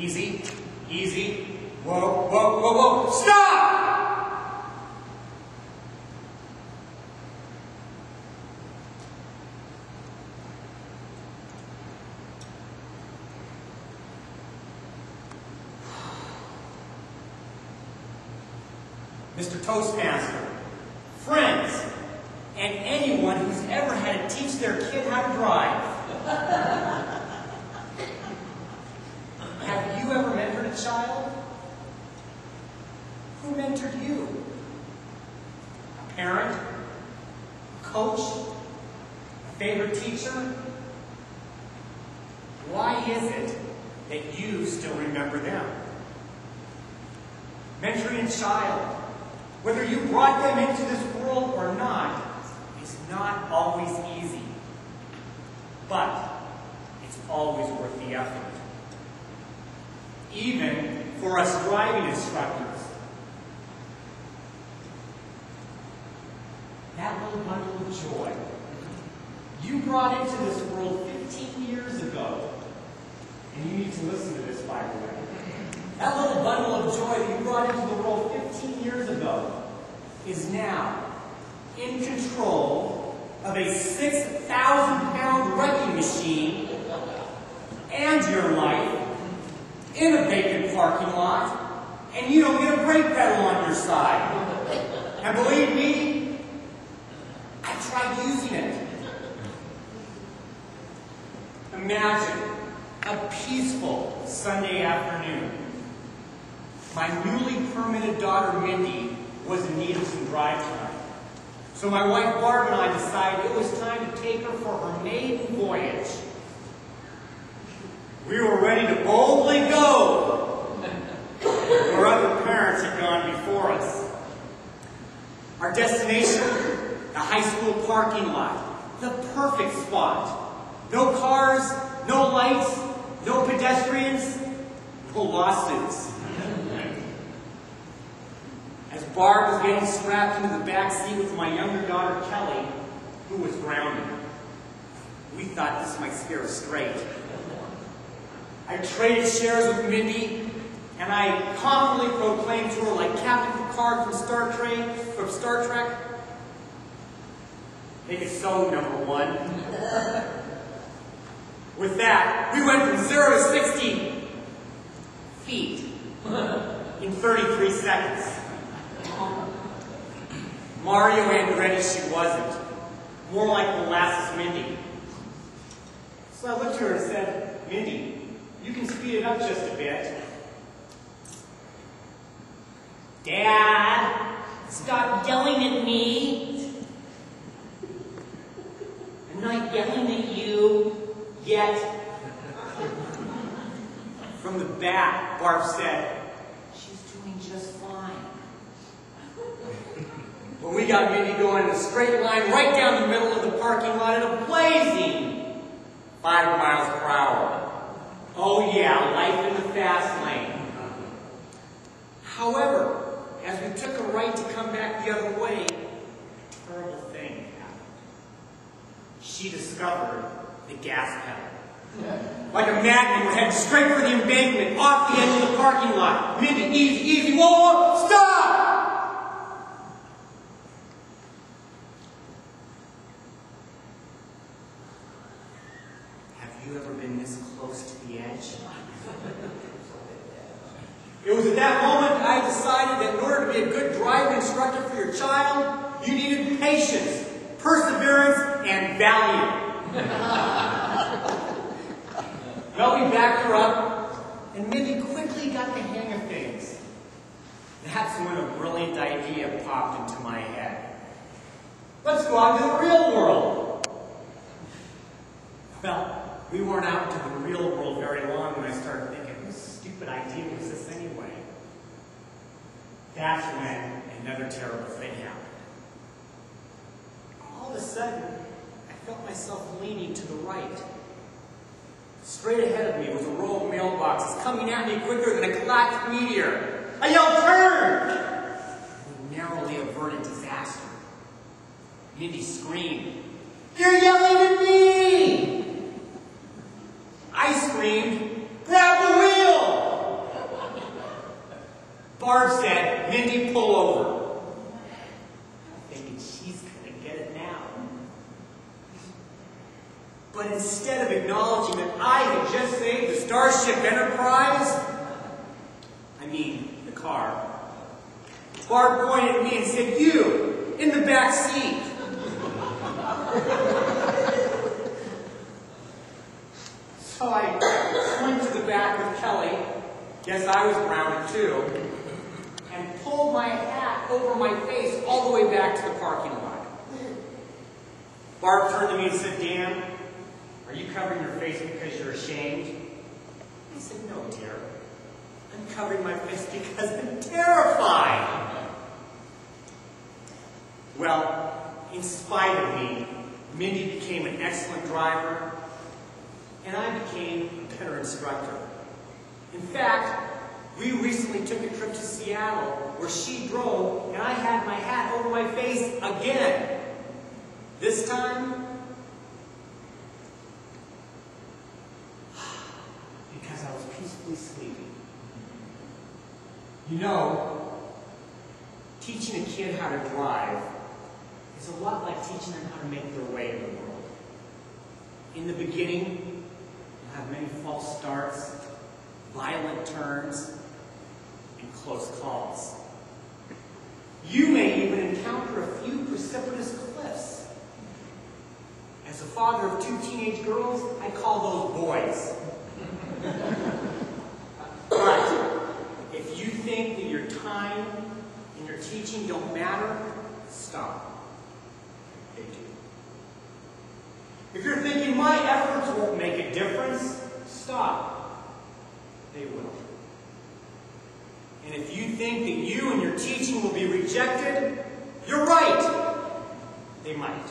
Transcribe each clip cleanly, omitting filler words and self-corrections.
Easy, easy. Whoa, whoa, whoa, whoa. Stop! Mr. Toastmaster, friends, and anyone who's ever had to teach their kid how to drive. Have you ever mentored a child? Who mentored you? A parent? A coach? A favorite teacher? Why is it that you still remember them? Mentoring a child, whether you brought them into this world or not, is not always easy. But it's always worth the effort. Even for us driving instructors. That little bundle of joy you brought into this world 15 years ago, and you need to listen to this, by the way. That little bundle of joy that you brought into the world 15 years ago is now in control of a 6,000-pound wrecking machine and your life in a vacant parking lot, and you don't get a brake pedal on your side. And believe me, I tried using it. Imagine a peaceful Sunday afternoon. My newly permitted daughter, Mindy, was in need of some drive time. So my wife, Barb, and I decided it was time to take her for her maiden voyage. We were ready to boldly go where other parents had gone before us. Our destination, the high school parking lot, the perfect spot. No cars, no lights, no pedestrians, no lawsuits. As Barb was getting strapped into the back seat with my younger daughter, Kelly, who was grounded, we thought this might scare us straight. I traded shares with Mindy, and I confidently proclaimed to her, like Captain Picard from Star Trek, "Take it so, number one." With that, we went from 0 to 60 feet in 33 seconds. Mario Andretti she wasn't. More like molasses Mindy. So I looked at her and said, "Mindy, you can speed it up just a bit." "Dad, stop yelling at me." "I'm not yelling at you yet." From the back, Barb said, "She's doing just fine." When we got Mindy going in a straight line right down the middle of the parking lot at a blazing 5 miles per hour. Oh yeah, life in the fast lane. However, as we took a right to come back the other way, a terrible thing happened. She discovered the gas pedal. Like a madman, we're heading straight for the embankment, off the edge of the parking lot. Mindy, easy, easy, whoa, whoa, stop! Have you ever been this close to the edge? It was at that moment I decided that in order to be a good driving instructor for your child, you needed patience, perseverance, and value. Well, we backed her up, and Mindy quickly got the hang of things. That's when a brilliant idea popped into my head. Let's go out to the real world. Well, we weren't out to the real world very long when I started thinking, what stupid idea was this anyway? That's when another terrible thing happened. All of a sudden, I felt myself leaning to the right. Straight ahead of me was a row of mailboxes coming at me quicker than a galactic meteor. I yelled, "Turn!" We narrowly averted disaster. Mindy screamed, "You're yelling at me!" I screamed, "Grab the wheel!" But instead of acknowledging that I had just saved the Starship Enterprise, the car, Barb pointed at me and said, "You, in the back seat." So I went to the back with Kelly, guess I was grounded too, and pulled my hat over my face all the way back to the parking lot. Barb turned to me and said, "Dan, are you covering your face because you're ashamed?" I said, "No, dear. I'm covering my face because I'm terrified." Well, in spite of me, Mindy became an excellent driver, and I became a better instructor. In fact, we recently took a trip to Seattle where she drove and I had my hat over my face again. This time, because I was peacefully sleeping. You know, teaching a kid how to drive is a lot like teaching them how to make their way in the world. In the beginning, you'll have many false starts, violent turns, and close calls. You may even encounter a few precipitous cliffs. As a father of 2 teenage girls, I call those boys. But if you think that your time and your teaching don't matter, stop. They do. If you're thinking my efforts won't make a difference, stop. They will. And if you think that you and your teaching will be rejected, you're right. They might.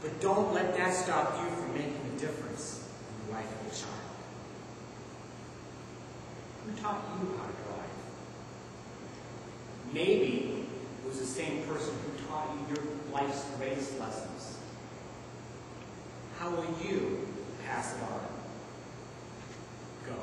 But don't let that stop you from making a difference in the life of a child. Who taught you how to drive? Maybe it was the same person who taught you your life's greatest lessons. How will you pass it on? Go.